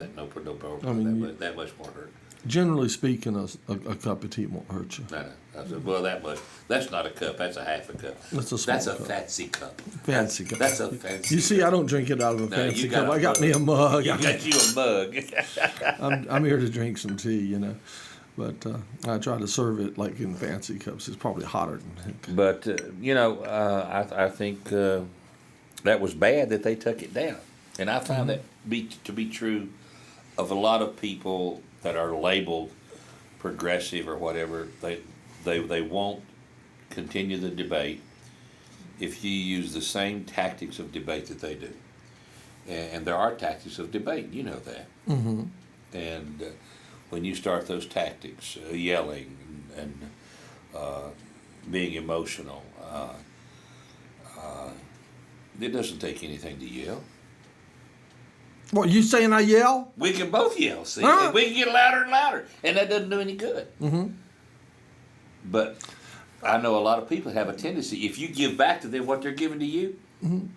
No problem I mean, with that much won't hurt. Generally speaking, a cup of tea won't hurt you. No. I said, well, that much. That's not a cup. That's a half a cup. That's a small That's a cup. fancy cup. Fancy cup. That's a fancy. You see, I don't drink it out of a No, fancy you got cup. a I got mug. me a mug. You got you a mug. I'm here to drink some tea, but I try to serve it like in fancy cups. It's probably hotter than heck. But I think that was bad that they took it down, and I found that to be true of a lot of people that are labeled progressive or whatever. They won't continue the debate if you use the same tactics of debate that they do, and there are tactics of debate. You know that, and when you start those tactics, yelling and being emotional, it doesn't take anything to yell. What, you saying I yell? We can both yell, see? Huh? We can get louder and louder, and that doesn't do any good. But I know a lot of people have a tendency, if you give back to them what they're giving to you,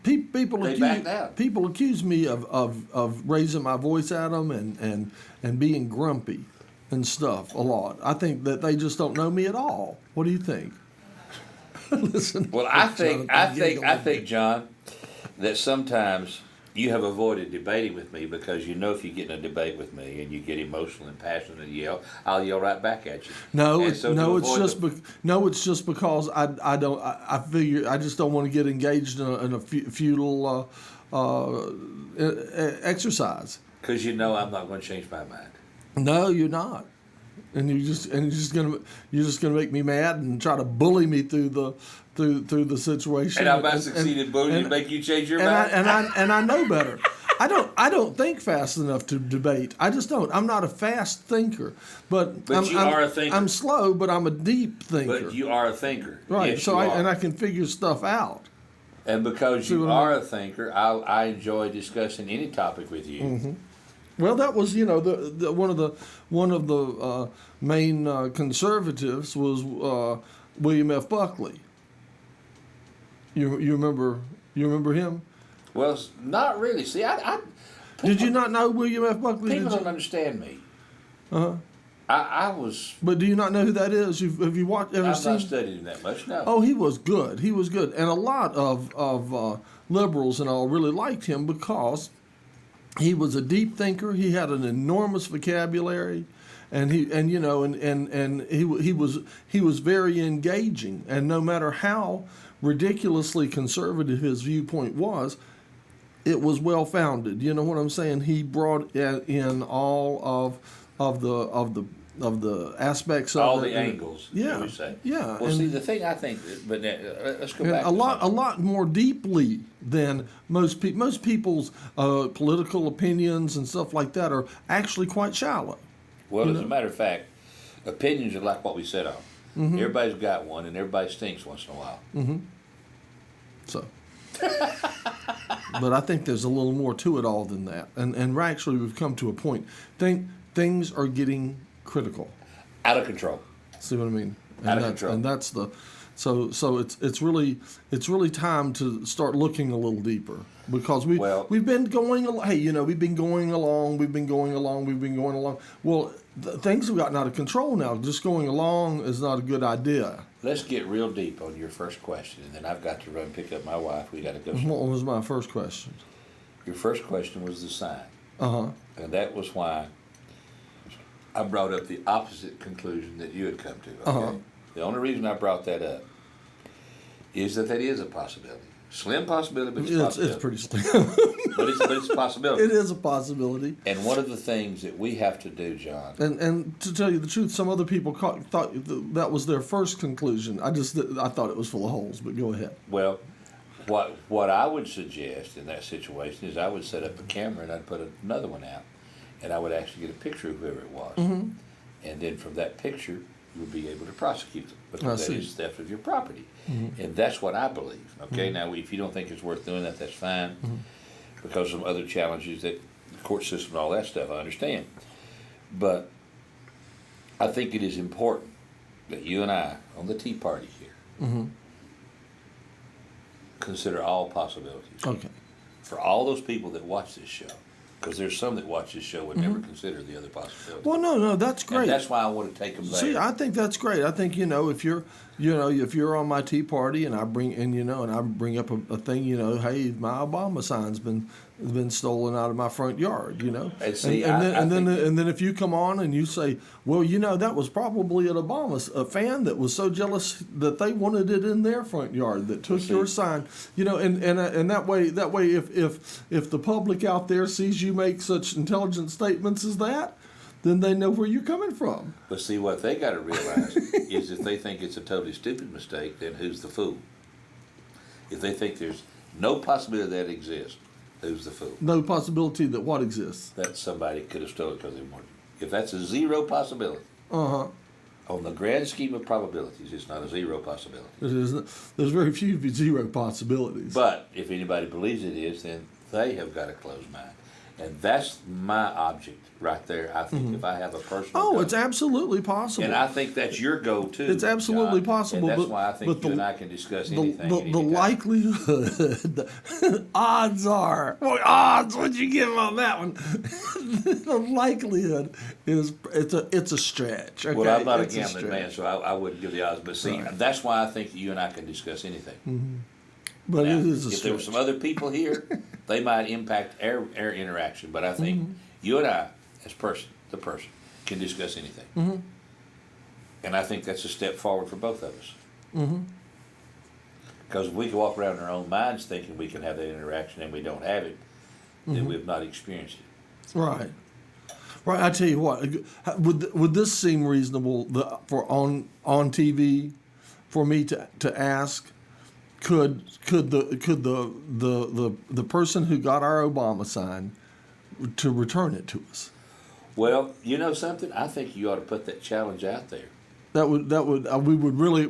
they back down. People accuse me of raising my voice at them and being grumpy and stuff a lot. I think that they just don't know me at all. What do you think? Listen. Well, I think, John, that sometimes you have avoided debating with me because you know if you get in a debate with me and you get emotional and passionate and yell, I'll yell right back at you. It's just because I figure I just don't want to get engaged in a futile exercise. Because you know I'm not going to change my mind. No, you're not. And you're just gonna make me mad and try to bully me through the situation. And I might succeed in bullying you, make you change your mind. And I know better. I don't think fast enough to debate. I just don't. I'm not a fast thinker, but you are a thinker. I'm slow, but I'm a deep thinker. But you are a thinker, right? Yes, so I can figure stuff out. And because you are a thinker, I enjoy discussing any topic with you. Mm-hmm. Well, that was one of the main conservatives was William F. Buckley. You remember him? Well, not really. See, Did you not know William F. Buckley? People don't understand me. I was. But do you not know who that is? Have you watched? Ever I've seen? not studied him that much. No. Oh, he was good. He was good, and a lot of liberals and all really liked him because he was a deep thinker. He had an enormous vocabulary, and he was very engaging. And no matter how ridiculously conservative his viewpoint was, it was well founded. You know what I'm saying? He brought in all of the aspects of all it. the angles. Yeah. We say. Yeah. Well, see, the thing I think, but let's go back. A lot more deeply than most people's political opinions and stuff like that are actually quite shallow. Well, as a matter of fact, opinions are like what we said on. Everybody's got one, and everybody stinks once in a while. So, but I think there's a little more to it all than that, and we've come to a point. Things are getting critical, out of control. See what I mean? Out of control. And that's the. So it's really time to start looking a little deeper because we've been going we've been going along. Well, things have gotten out of control now. Just going along is not a good idea. Let's get real deep on your first question, and then I've got to run and pick up my wife. We got to go. What was my first question? Your first question was the sign. And that was why I brought up the opposite conclusion that you had come to. Okay? The only reason I brought that up is that is a possibility. Slim possibility, but it's a possibility. It's pretty slim. but it's a possibility. It is a possibility. And one of the things that we have to do, John. And to tell you the truth, some other people thought that was their first conclusion. I thought it was full of holes, but go ahead. Well, what I would suggest in that situation is I would set up a camera and I'd put another one out, and I would actually get a picture of whoever it was. And then from that picture, you would be able to prosecute them because that is theft of your property. And that's what I believe. Okay, now if you don't think it's worth doing that, that's fine because of other challenges that the court system and all that stuff, I understand. But I think it is important that you and I, on the Tea Party here, consider all possibilities. Okay. For all those people that watch this show, Because there's some that watch this show would never consider the other possibility. Well, no, that's great. And that's why I want to take them there. See, I think that's great. I think if you're on my Tea Party and I bring up a thing, hey, my Obama sign's been stolen out of my front yard, And see, and then if you come on and you say, well, that was probably an a fan that was so jealous that they wanted it in their front yard that took your sign, and that way if the public out there sees you make such intelligent statements as that, then they know where you're coming from. But see, what they got to realize is if they think it's a totally stupid mistake, then who's the fool? If they think there's no possibility that exists, who's the fool? No possibility that what exists? That somebody could have stolen it because they wanted it. If that's a zero possibility, on the grand scheme of probabilities, it's not a zero possibility. There's very few zero possibilities. But if anybody believes it is, then they have got a closed mind. And that's my object right there. I think if I have a personal it's absolutely possible. And I think that's your goal too. It's absolutely John. possible. And that's why I think you and I can discuss anything. The likelihood, odds are, odds, what'd you give on that one? The likelihood is, it's a stretch. Okay? Well, I'm not a gambling man, so I wouldn't give the odds. But see, that's why I think you and I can discuss anything. But now, it is a if stretch. there were some other people here, they might impact our interaction. But I think you and I, as the person, can discuss anything. And I think that's a step forward for both of us. Because if we can walk around in our own minds thinking we can have that interaction and we don't have it, then we've not experienced it. Right. I tell you what, would this seem reasonable for on TV for me to ask? Could the person who got our Obama sign to return it to us? Well, you know something? I think you ought to put that challenge out there. We would really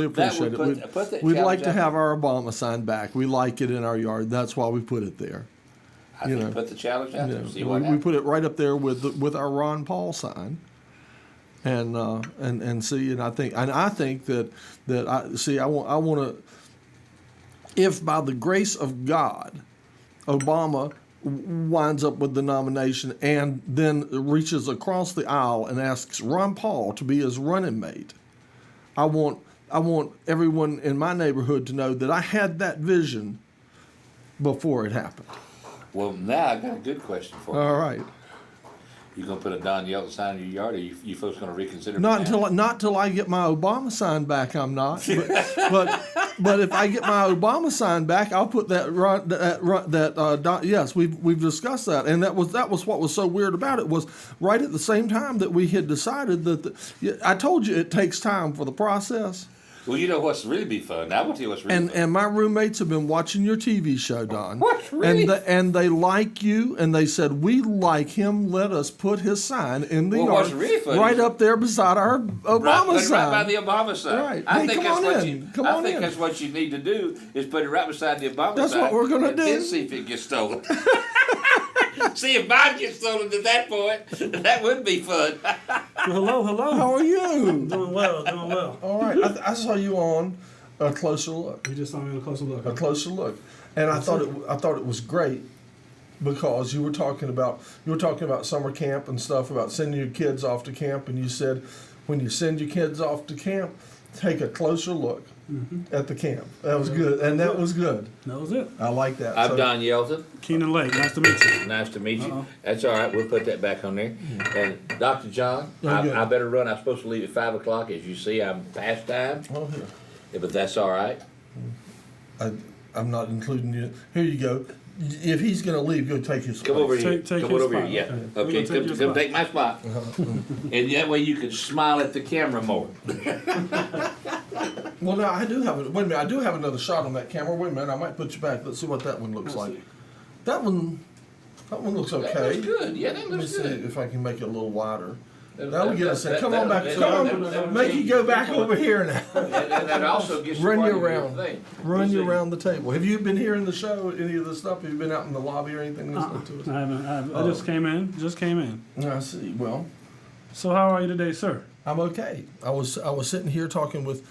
appreciate it. We'd like to have our Obama sign back. We like it in our yard. That's why we put it there. I think put the challenge out there. See what happens. We put it right up there with our Ron Paul sign. And see, and I think that I want to. If by the grace of God, Obama winds up with the nomination and then reaches across the aisle and asks Ron Paul to be his running mate, I want everyone in my neighborhood to know that I had that vision before it happened. Well, now I got a good question for you. All right. You gonna put a Don Yelton sign in your yard, or you folks gonna reconsider? Not until I get my Obama sign back. I'm not. But if I get my Obama sign back, I'll put yes, we've discussed that, and that was what was so weird about it was right at the same time that we had decided that I told you it takes time for the process. Well, you know what's really be fun. Now, I will tell you what's really fun. And my roommates have been watching your TV show, Don. What's really? And they like you, and they said, we like him. Let us put his sign in the yard. What's really funny right up there beside our Obama sign. Right by the Obama sign. Right. I think in. That's what you need to do is put it right beside the Obama sign. That's what we're going to do. Then see if it gets stolen. See if mine gets stolen at that point. That would be fun. Well, hello. How are you? Doing well. All right. I saw you on A Closer Look. You just saw me on A Closer Look. A Closer Look, and I thought it was great because you were talking about summer camp and stuff, about sending your kids off to camp, and you said when you send your kids off to camp, take a closer look at the camp. That was good, and that was good. That was it. I like that. I'm Don Yelton. Keenan Lake, nice to meet you. Nice to meet you. That's all right. We'll put that back on there. And Dr. John, I better run. I'm supposed to leave at 5 o'clock. As you see, I'm past time. Oh, yeah. Yeah, but that's all right. I'm not including you. Here you go. If he's going to leave, go take his Come place. over here. Take Come his over spot. here. Yeah. Okay. Okay. Come take my spot. And that way you can smile at the camera more. Well, now I do have wait a minute. I do have another shot on that camera. Wait a minute. I might put you back. Let's see what that one looks like. That one looks okay. That looks good. Yeah, that Let me looks see good. if I can make it a little wider. That- That'll get us in. Come on back. that- Make you go back over here now. And that also gets Run you part of your around. thing. Run you See? around the table. Have you been here in the show? Any of the stuff? Have you been out in the lobby or anything listening to us? I haven't. I just came in. I see. Well, So how are you today, sir? I'm okay. I was sitting here talking with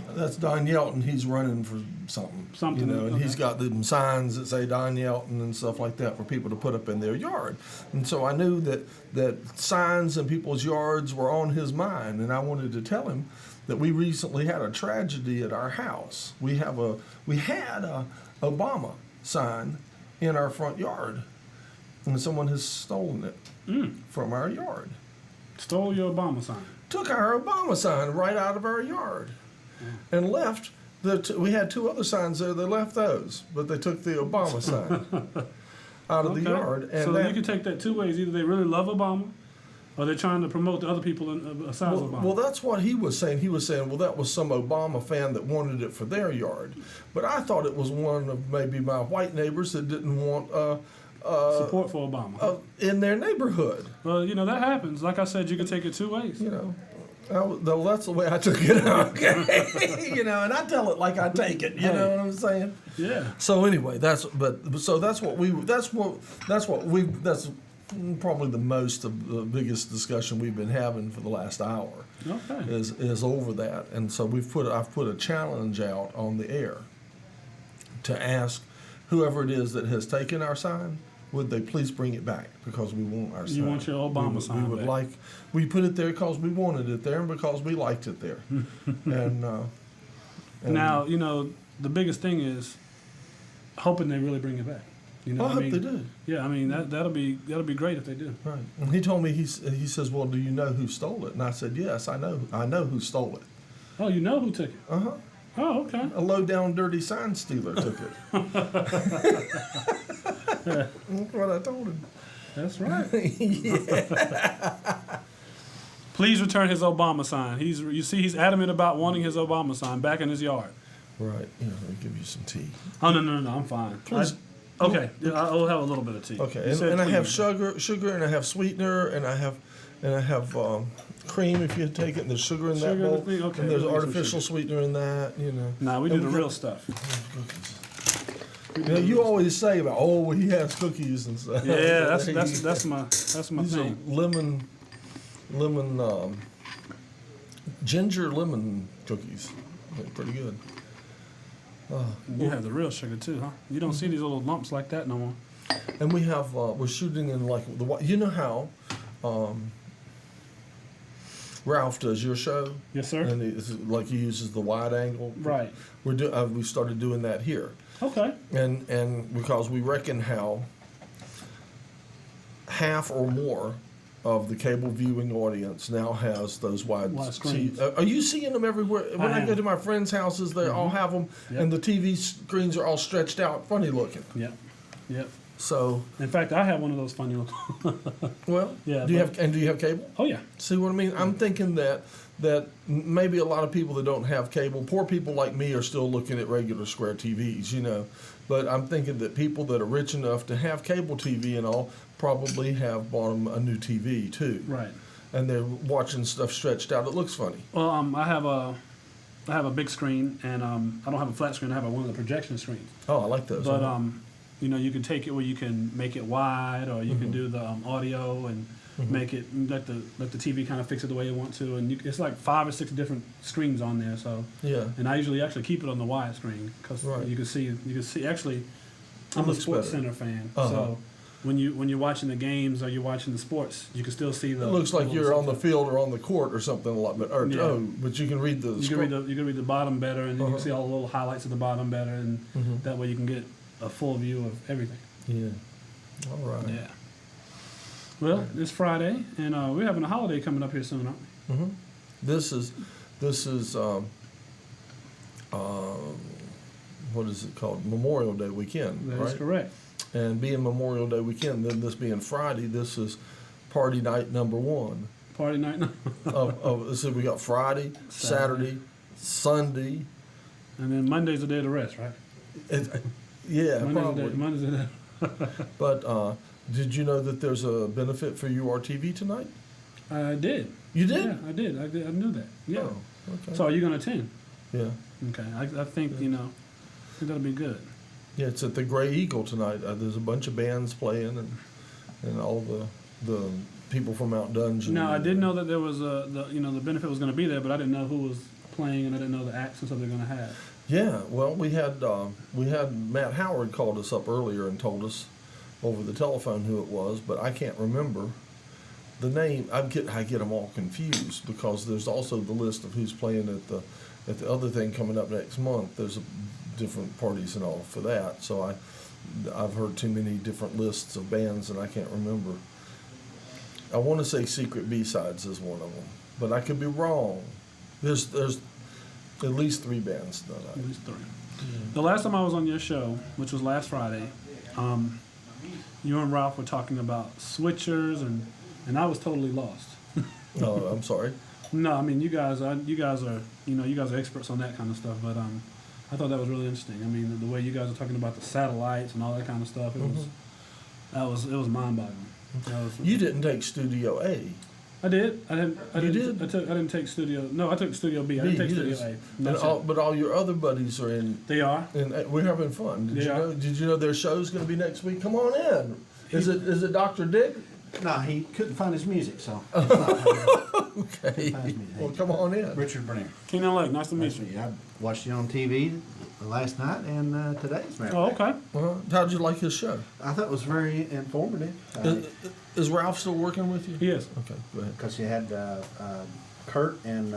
That's Don Yelton. He's running for something. Something, You know, and okay. he's got them signs that say Don Yelton and stuff like that for people to put up in their yard. And so I knew that signs in people's yards were on his mind, and I wanted to tell him that we recently had a tragedy at our house. We had a Obama sign in our front yard, and someone has stolen it from our yard. Stole your Obama sign. Took our Obama sign right out of our yard and left. We had two other signs there. They left those, but they took the Obama sign out of the yard. And so you can take that two ways. Either they really love Obama, or they're trying to promote the other people besides Obama. Well, that's what he was saying. He was saying, well, that was some Obama fan that wanted it for their yard. But I thought it was one of maybe my white neighbors that didn't want support for Obama. in their neighborhood. Well, that happens. Like I said, you can take it two ways. That's the way I took it. Okay, and I tell it like I take it. You know what I'm saying? Yeah. So anyway, that's probably the most of the biggest discussion we've been having for the last hour. Okay. Is over that, and so I've put a challenge out on the air to ask whoever it is that has taken our sign, would they please bring it back, because we want our sign. You want your Obama sign We would back. we put it there because we wanted it there and because we liked it there. and Now, the biggest thing is hoping they really bring it back. I hope they do. Yeah, that'll be great if they do. Right. And he told me, he says, well, do you know who stole it? And I said, yes, I know who stole it. Oh, you know who took it? Uh-huh. Oh, okay. A low-down, dirty sign stealer took it. That's what I told him. That's right. Please return his Obama sign. He's adamant about wanting his Obama sign back in his yard. Right. Let me give you some tea. Oh, no, I'm fine. Please. Okay, I'll have a little bit of tea. Okay, You said and I have please. sugar, and I have sweetener, and I have cream if you take it. And there's sugar in that Sugar in the bowl, thing? Okay, and there's we'll get some artificial sweetener in that. Nah, we do And the we real got- stuff. You always say about he has cookies and stuff. Yeah, that's my These thing. are lemon, ginger lemon cookies. They're pretty good. You have the real sugar too, huh? You don't see these little lumps like that no more. And we have we're shooting in like how Ralph does your show. Yes, sir. And it's like he uses the wide angle. Right. We started doing that here, Okay. and because we reckon how half or more of the cable viewing audience now has those wide screens. Are you seeing them everywhere? When I go am. to my friends' houses, they all have them, Yep. and the TV screens are all stretched out, funny looking. Yep. So, In fact, I have one of those funny little. well, Yeah, do you but- have cable? Oh yeah. See what I mean? I'm thinking that maybe a lot of people that don't have cable, poor people like me, are still looking at regular square TVs, But I'm thinking that people that are rich enough to have cable TV and all probably have bought them a new TV too. Right. And they're watching stuff stretched out. It looks funny. Well, I have a big screen, and I don't have a flat screen. I have one of the projection screens. Oh, I like those. But you can take it where you can make it wide, or you can do the audio and make it let the TV kind of fix it the way you want to, and it's like 5 or 6 different screens on there. So Yeah. and I usually actually keep it on the wide screen because Right. you can see. Actually, I'm a looks Sports better. Center fan, Uh-huh. so when you're watching the games or you're watching the sports, you can still see the. It looks like little you're on the something. field or on the court or something a lot, Yeah. but you can read the. You can read the bottom better, and you can see all the little highlights at the bottom better, and that way you can get a full view of everything. Yeah. All right. Yeah. Well, it's Friday, and we're having a holiday coming up here soon, aren't we? Mm-hmm. This is what is it called? Memorial Day weekend, That right? is correct. And being Memorial Day weekend, then this being Friday, this is party night number 1. Party night. So we got Friday, Saturday, Sunday. And then Monday's the day of the rest, right? Yeah, Monday's probably. Monday's the day. But did you know that there's a benefit for URTV tonight? I did. You did? Yeah, I did. I knew that. Yeah. Oh, okay. So are you going to attend? Yeah. Okay. I think, I think that'll be good. Yeah, it's at the Gray Eagle tonight. There's a bunch of bands playing and all the people from Mount Dungeon. Now, I did know that there was the benefit was going to be there, but I didn't know who was playing, and I didn't know the acts and stuff they're going to have. Yeah, well, we had Matt Howard called us up earlier and told us over the telephone who it was, but I can't remember the name. I get them all confused because there's also the list of who's playing at the other thing coming up next month. There's different parties and all for that, so I've heard too many different lists of bands and I can't remember. I want to say Secret B-Sides is one of them, but I could be wrong. There's at least 3 bands that At least 3. The last time I was on your show, which was last Friday, you and Ralph were talking about switchers, and I was totally lost. No, I'm sorry. No, I mean you guys are experts on that kind of stuff, but I thought that was really interesting. I mean the way you guys are talking about the satellites and all that kind of stuff, it was mind-boggling. You didn't take Studio A. I did. I didn't take Studio. No, I took Studio B. I didn't take Studio A. But all your other buddies are in. They are. And we're having fun. Did you know their show's going to be next week? Come on in. Is it Dr. Dick? No, he couldn't find his music, so. Okay. Well, come on in. Richard Bernier. Keenan Lake. Nice to meet you. I watched you on TV last night and today. Oh, okay. How'd you like his show? I thought it was very informative. Is Ralph still working with you? He is. Okay, go ahead. Because you had Kurt and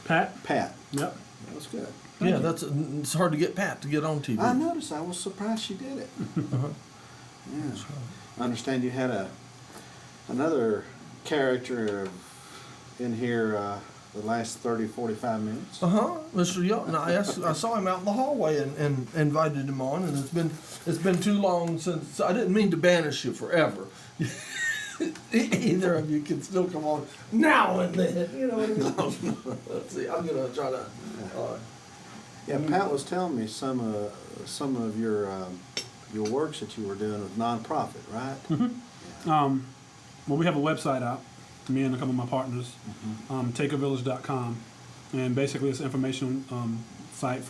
Pat. Pat. Yep. That was good. Yeah, it's hard to get Pat to get on TV. I noticed. I was surprised she did it. Yeah. I understand you had another character in here the last 30, 45 minutes. Mr. Young. I saw him out in the hallway and invited him on, and it's been too long since. I didn't mean to banish you forever. Either of you can still come on now and then. You know what I mean? Let's see. I'm gonna try to. Yeah, Pat was telling me some of your works that you were doing with nonprofit, right? Mm-hmm. Well, we have a website out, me and a couple of my partners, takeavillage.com, and basically it's an information site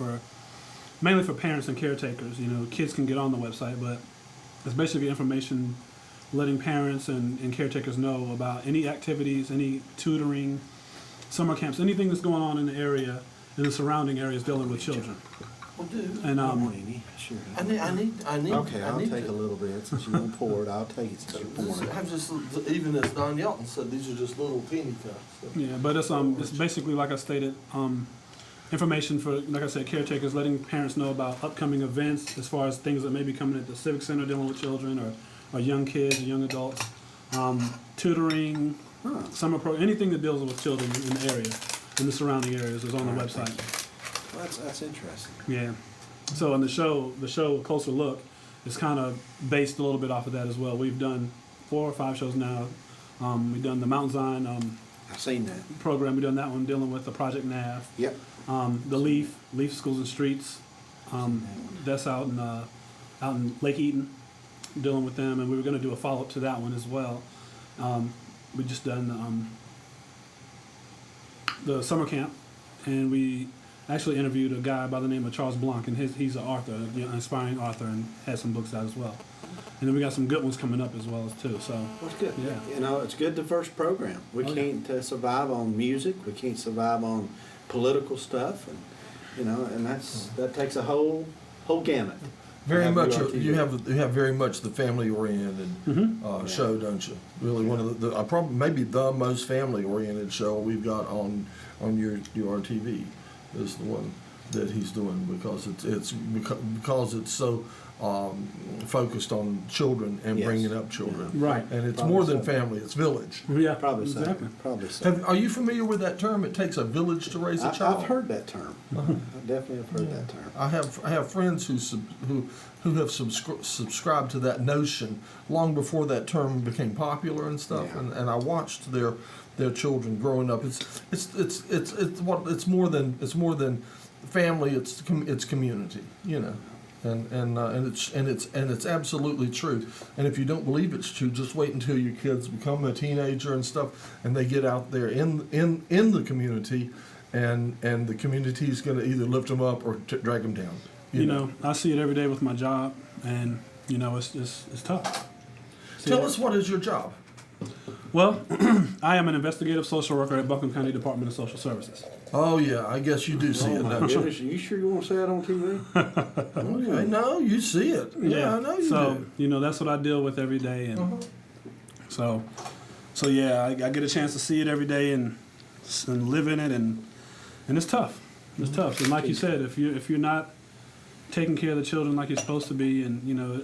mainly for parents and caretakers. You know, kids can get on the website, but it's basically information letting parents and caretakers know about any activities, any tutoring, summer camps, anything that's going on in the area, in the surrounding areas dealing with children. Well, dude. And Sure. I need. Okay, I'll take to, a little bit since you won't pour it. I'll take it since you're pouring it. I'm just even as Don Yelton said, these are just little teeny cups. So. yeah, but it's basically like I stated, information for, like I said, caretakers, letting parents know about upcoming events as far as things that may be coming at the Civic Center dealing with children or young kids or young adults, tutoring, summer program, anything that deals with children in the area, in the surrounding areas is on the website. Well, that's interesting. Yeah. So in the show, Closer Look, is kind of based a little bit off of that as well. We've done 4 or 5 shows now. We've done the Mount Zion I've seen that program. We've done that one dealing with the Project NAV. Yep. The Leaf Schools and Streets. That's out in Lake Eaton, dealing with them, and we were going to do a follow up to that one as well. We just done the summer camp, and we actually interviewed a guy by the name of Charles Blanc, and he's an author, an inspiring author, and has some books out as well. And then we got some good ones coming up as well too. So that's good. Yeah. You know, it's good diverse program. We can't survive on music. We can't survive on political stuff, and that takes a whole gamut. Very much. You have very much the family oriented show, don't you? Really, one of the probably maybe the most family oriented show we've got on your TV is the one that he's doing because it's so focused on children and bringing up children. Yeah. Right. And it's more than family; it's village. yeah, Probably exactly. so. Probably so. Are you familiar with that term? It takes a village to raise a child. I've heard that term. I definitely have heard that term. I have friends who have subscribed to that notion long before that term became popular and stuff. Yeah. And I watched their children growing up. It's more than family. It's community. You know. And it's absolutely true. And if you don't believe it's true, just wait until your kids become a teenager and stuff, and they get out there in the community, and the community is going to either lift them up or drag them down. You know, I see it every day with my job, and it's tough. Tell us, what is your job? Well, I am an investigative social worker at Buncombe County Department of Social Services. Oh yeah, I guess you do see it, don't you? Goodness, you sure you want to say that on TV? Okay, no, you see it. Yeah, I know you so, do. you know, that's what I deal with every day, and so yeah, I get a chance to see it every day and live in it, and it's tough. It's tough. And like you said, if you're not taking care of the children like you're supposed to be, and you know,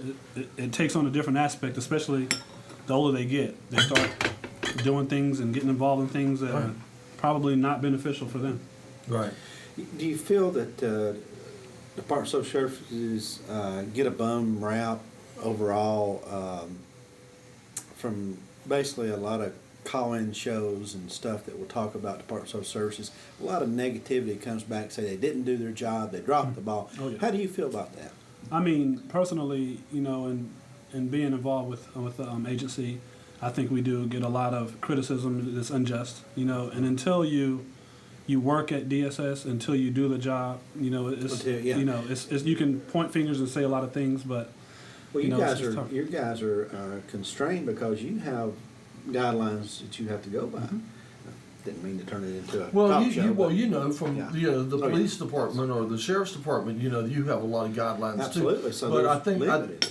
it takes on a different aspect, especially the older they get. They start doing things and getting involved in things that are probably not beneficial for them. Right. Do you feel that Department of Social Services get a bum rap overall from basically a lot of call-in shows and stuff that will talk about Department of Social Services? A lot of negativity comes back, say they didn't do their job, they dropped the ball. Oh, yeah. How do you feel about that? I mean, personally, you know, and being involved with the agency, I think we do get a lot of criticism that's unjust, you know, and until you work at DSS, until you do the job, you know, you know, it's you can point fingers and say a lot of things, but Well, you know, you guys are constrained because you have guidelines that you have to go by. Didn't mean to turn it into a talk show, you know, from the Oh, police department or the sheriff's department, you know, you have a lot of guidelines Absolutely. too. So but there's I think, limited.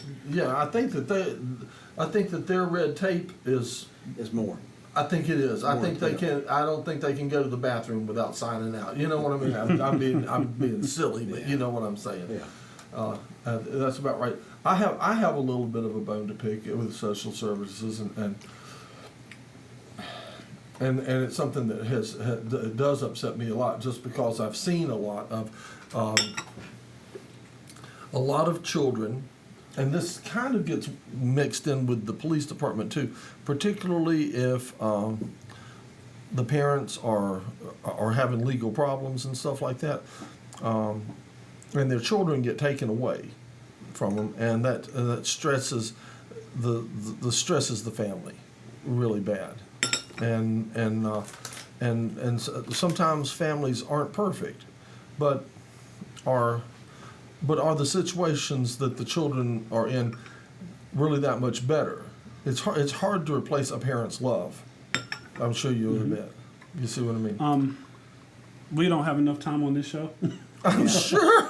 I think that their red tape is. It's more. I think it is. I More think they entailed. can. I don't think they can go to the bathroom without signing out. You know what I mean? I'm being silly, but you know what I'm saying. Yeah. That's about right. I have a little bit of a bone to pick with social services, and it's something that does upset me a lot, just because I've seen a lot of children, and this kind of gets mixed in with the police department too, particularly if the parents are having legal problems and stuff like that, and their children get taken away from them, and that stresses the stresses the family really bad. And sometimes families aren't perfect, but are the situations that the children are in really that much better? It's hard to replace a parent's love. I'm sure you'll admit. You see what I mean? we don't have enough time on this show. I'm sure.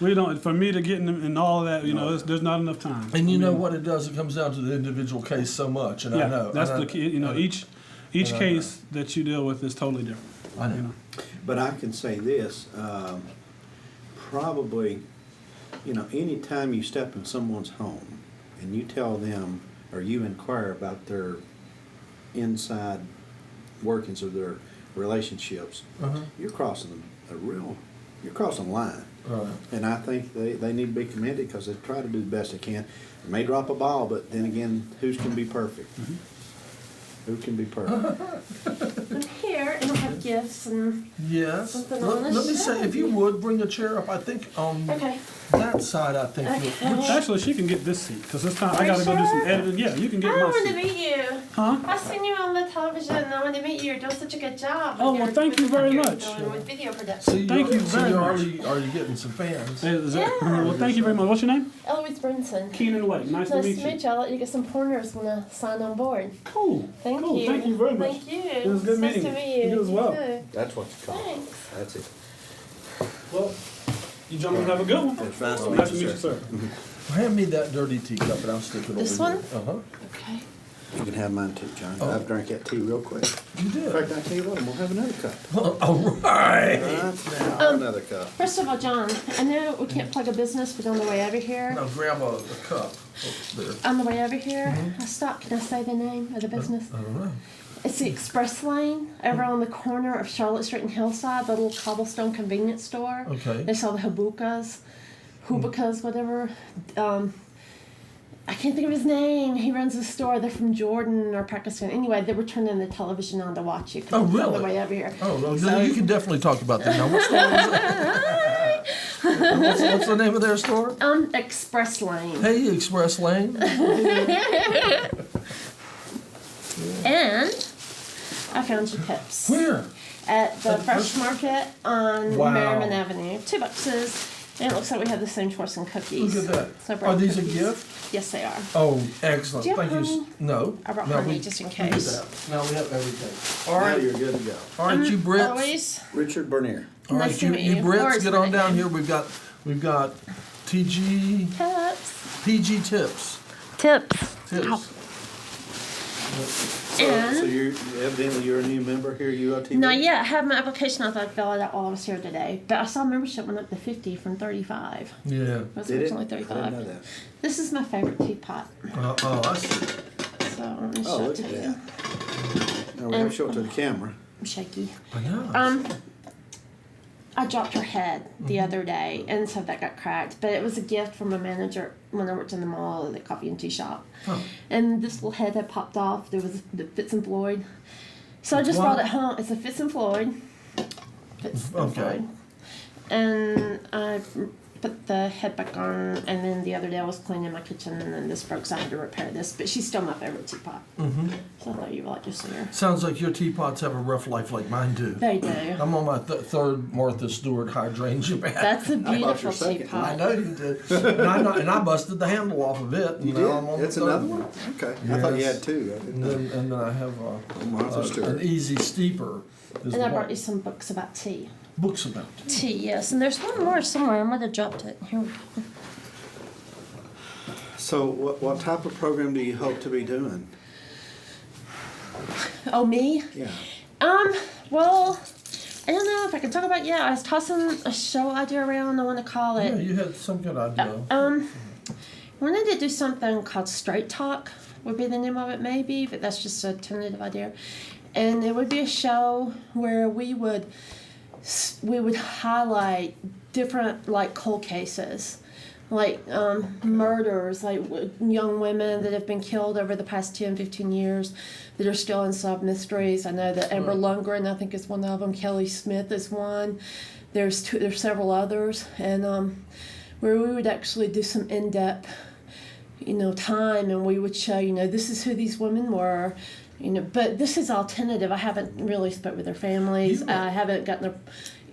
we don't. For me to get in all of that, you know, there's not enough time. And you know what it does? It comes down to the individual case so much, and I know that's the key. You know, each case that you deal with is totally different. I know. You know? But I can say this, probably, you know, any time you step in someone's home and you tell them or you inquire about their inside workings of their relationships, you're crossing you're crossing a line. Right. And I think they need to be commended because they try to do the best they can. They may drop a ball, but then again, who can be perfect? Who can be perfect? I'm here and I have gifts and Yes. something on the Let me say, if you would bring a chair up, I think on Okay. that side, I think. Okay. Actually, she can get this seat because this time I Are gotta you go do some sure? editing. Yeah, you can get I my wanted to seat. meet you. Huh? I seen you on the television and I wanted to meet you. You're doing such a good job. Oh, with well, your- thank with you the very work you're much. doing With video production. So Thank you very you're much. already getting some fans. Well, thank you very much. What's your name? Eloise Brinson. Keenan Lake. Nice to meet you. I'll let you get some pointers when I sign on board. Cool. Thank Cool. you. Thank you very much. Thank you. It was good Nice meeting to you. meet you. You as well. too. That's what you call it. Thanks. That's it. Well, you gentlemen have a good one. It's nice to Nice to meet meet you, you, sir. Hand me that dirty teacup and I'll stick it over This here. one? Okay. You can have mine too, John. Oh. I've drank that tea real quick. You In did. fact, I tell you what, we'll have another cup. All right. Right now, another cup. First of all, John, I know we can't plug a business, but on the way over here, Now grab a cup there. on the way over here, I stopped. Can I say the name of the business? I don't know. It's the Express Lane over on the corner of Charlotte Street and Hillside, the little cobblestone convenience store. Okay. They sell the hubukas, whatever. I can't think of his name. He runs a store. They're from Jordan or Pakistan. Anyway, they were turning the television on to watch you. 'Cause Oh, it's on really? the way over here. Oh, well, So- you can definitely talk about that now. What store is it? what's the name of their store? Express Lane. Hey, Express Lane. And I found you tips. Where? At the Fresh Market on Wow. Merriman Avenue. $2. And it looks like we have the same choice in cookies. Look at that. So I Are brought these a cookies. gift? Yes, they are. Oh, excellent. Do you have Thank you. honey? No. I brought No, honey just in look at case. that. Now we have everything. All Now right. you're good to go. All right, you Brits. Always. Richard Bernier. All Nice right, to you, meet you you. Brits, Or is get my on down name. here. We've got TG Tips. PG tips. Tips. Tips. Ow. So And you're evidently you're a new member here at ULTV? not yet. I have my application. I thought I'd fill it out while I was here today. But I saw membership went up to 50 from 35. Yeah. It was Did it? originally I didn't 35. know that. This is my favorite teapot. Oh, I see. So I'm going to Oh, show it look to at you. that. Now we have to show it to the camera. I'm shaky. I know. I dropped her head the other day, and so that got cracked. But it was a gift from a manager when I worked in the mall, the coffee and tea shop. Huh. And this little head had popped off. There was the Fitz and Floyd. So I It's just what? brought it home. It's a Fitz and Floyd. Fitz and Okay. Floyd. And I put the head back on, and then the other day I was cleaning my kitchen, and then this broke, so I had to repair this. But she's still my favorite teapot. Mm-hmm. So I thought you would like to see her. Sounds like your teapots have a rough life like mine do. They do. I'm on my third Martha Stewart hydrangea bath. That's a beautiful your second. teapot. I know you did. and I busted the handle off of it. You know, I'm on did? It's the third another one? Okay. I thought you Yes. had two. I didn't And know. then I have Martha an Stewart. easy steeper. Is And I the brought one- you some books about tea. books about it. Tea, yes. And there's one more somewhere. I might have dropped it. Here we go. So what type of program do you hope to be doing? Oh, me? Yeah. Well, I don't know if I can talk about. Yeah, I was tossing a show idea around. I want to call Yeah, it. you had some good idea. Wanted to do something called Straight Talk. Would be the name of it, maybe, but that's just a tentative idea. And it would be a show where we would highlight different like cold cases, like murders, like young women that have been killed over the past 10, 15 years that are still unsolved mysteries. I know that Amber Lundgren, I think, is one of them. Kelly Smith is one. There's several others, and where we would actually do some in-depth, time, and we would show, this is who these women were. But this is alternative. I haven't really spoke with their families. I haven't gotten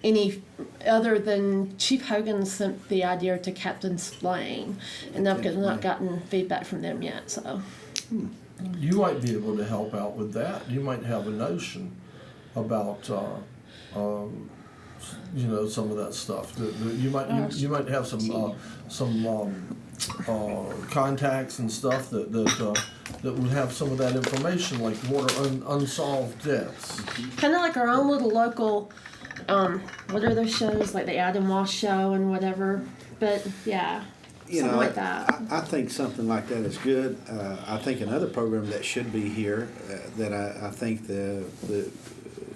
any other than Chief Hogan sent the idea to Captain Splain, and I've not gotten feedback from them yet. So You might be able to help out with that. You might have a notion about, some of that stuff. You might have some contacts and stuff that would have some of that information, like what are unsolved deaths. kind of like our own little local. What are those shows like the Adam Walsh show and whatever? But yeah. Something like that. I think something like that is good. I think another program that should be here that I think the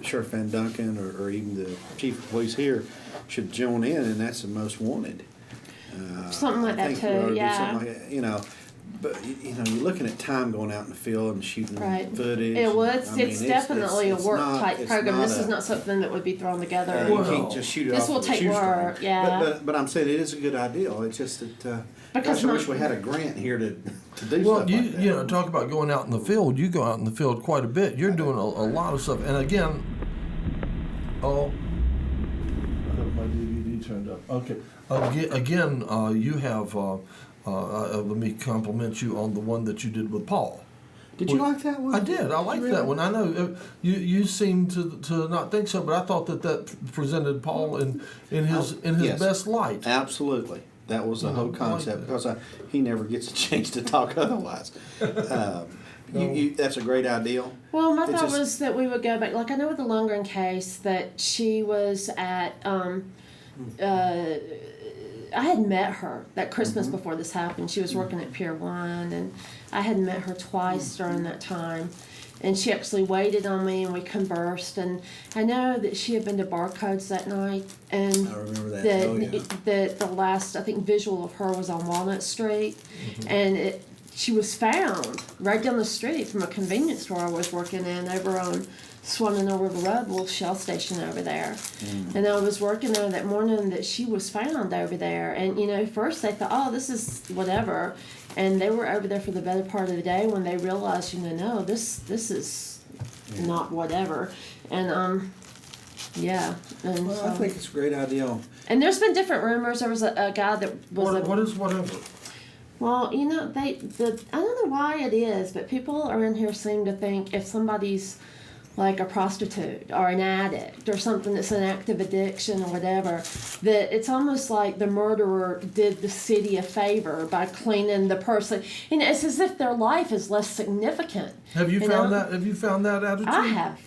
Sheriff Van Duncan or even the Chief of Police here should join in, and that's the Most Wanted. Something like I that think we ought to too, do yeah. something like that, but you're looking at time going out in the field and shooting Right. footage. It's definitely a work type it's program. This a- is not something that would be thrown together. you Well, can't just shoot it this off will with a take shoestring. work, yeah. But I'm saying it is a good idea. It's just that Because gosh, I wish my- we had a grant here to do Well, stuff like that. talk about going out in the field. You go out in the field quite a bit. You're doing a lot of stuff. And again, I have my DVD turned up. Okay. Again, you have. Let me compliment you on the one that you did with Paul. Did you like that one? I did. I liked that one. I know you seem to not think so, but I thought that presented Paul in his Yes. best light. Absolutely. That was the whole I concept like because he never gets a chance to talk otherwise. That's a great idea. Well, my It's thought just- was that we would go back. Like I know with the Lundgren case that she was at. I had met her that Christmas before this happened. She was working at Pier 1, and I had met her twice during that time. And she actually waited on me, and we conversed. And I know that she had been to Barcodes that night, and I remember that. that the last I think visual of her was on Walnut Street, and she was found right down the street from a convenience store I was working in over on Swannon River Road, little Shell station over there. And I was working there that morning that she was found over there. And first they thought, oh, this is whatever, and they were over there for the better part of the day when they realized, no, this is not whatever. And Yeah, and Well, I think it's a great idea. and there's been different rumors. There was a guy that was What is whatever? well, you know, I don't know why it is, but people around here seem to think if somebody's like a prostitute or an addict or something that's an active addiction or whatever, that it's almost like the murderer did the city a favor by cleaning the person. You know, it's as if their life is less significant. Have you You found know? that? Have you found that attitude? I have